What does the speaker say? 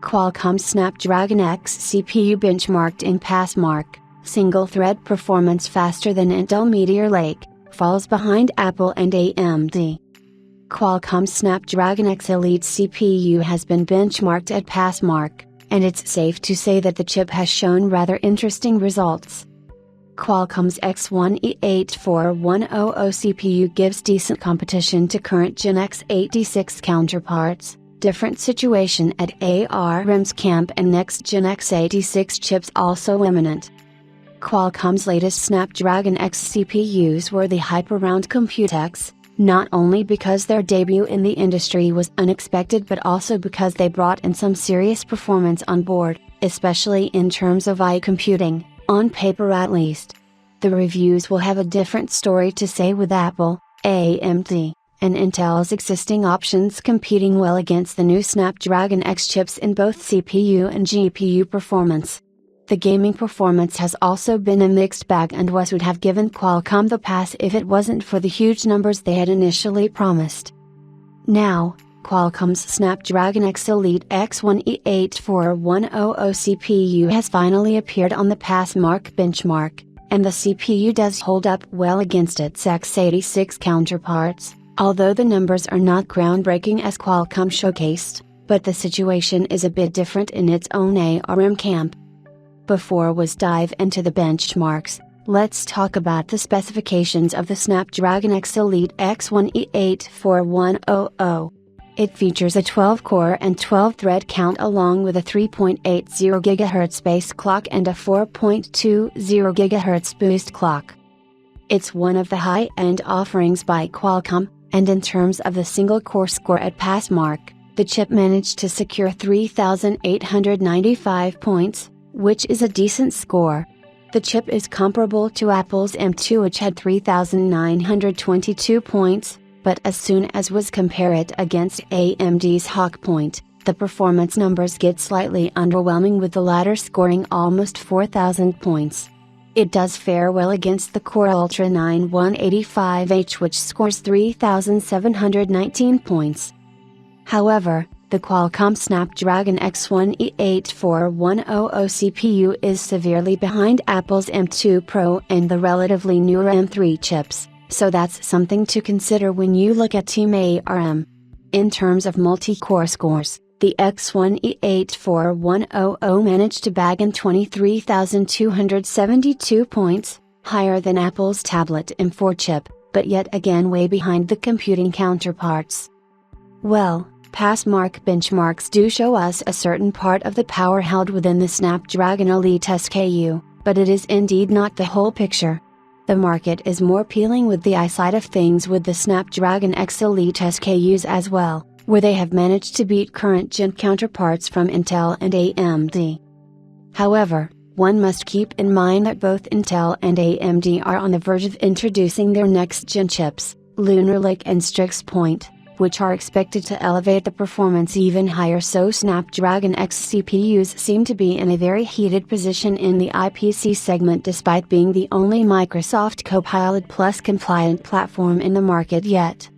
Qualcomm Snapdragon X CPU benchmarked in PassMark, single-thread performance faster than Intel Meteor Lake, falls behind Apple and AMD. Qualcomm Snapdragon X Elite CPU has been benchmarked at PassMark, and it's safe to say that the chip has shown rather interesting results. Qualcomm's X1E84100 CPU gives decent competition to current Gen x86 counterparts. Different situation at ARM's camp and next-gen x86 chips also imminent. Qualcomm's latest Snapdragon X CPUs were the hype around Computex, not only because their debut in the industry was unexpected but also because they brought in some serious performance on board, especially in terms of computing, on paper at least. The reviews will have a different story to say with Apple, AMD, and Intel's existing options competing well against the new Snapdragon X chips in both CPU and GPU performance. The gaming performance has also been a mixed bag and would have given Qualcomm the pass if it wasn't for the huge numbers they had initially promised. Now, Qualcomm's Snapdragon X Elite X1E84100 CPU has finally appeared on the PassMark benchmark, and the CPU does hold up well against its x86 counterparts, although the numbers are not groundbreaking as Qualcomm showcased, but the situation is a bit different in its own ARM camp. Before we dive into the benchmarks, let's talk about the specifications of the Snapdragon X Elite X1E84100. It features a 12-core and 12-thread count along with a 3.80 GHz base clock and a 4.20 GHz boost clock. It's one of the high-end offerings by Qualcomm, and in terms of the single-core score at PassMark, the chip managed to secure 3,895 points, which is a decent score. The chip is comparable to Apple's M2 which had 3,922 points, but as soon as we compare it against AMD's Hawk Point, the performance numbers get slightly underwhelming with the latter scoring almost 4,000 points. It does fare well against the Core Ultra 9 185H which scores 3,719 points. However, the Qualcomm Snapdragon X1E84100 CPU is severely behind Apple's M2 Pro and the relatively newer M3 chips, so that's something to consider when you look at Team ARM. In terms of multi-core scores, the X1E84100 managed to bag in 23,272 points, higher than Apple's tablet M4 chip, but yet again way behind the computing counterparts. Well, PassMark benchmarks do show us a certain part of the power held within the Snapdragon Elite SKU, but it is indeed not the whole picture. The market is more appealing with the eyesight of things with the Snapdragon X Elite SKUs as well, where they have managed to beat current gen counterparts from Intel and AMD. However, one must keep in mind that both Intel and AMD are on the verge of introducing their next-gen chips, Lunar Lake and Strix Point, which are expected to elevate the performance even higher, so Snapdragon X CPUs seem to be in a very heated position in the IPC segment despite being the only Microsoft Copilot Plus compliant platform in the market yet.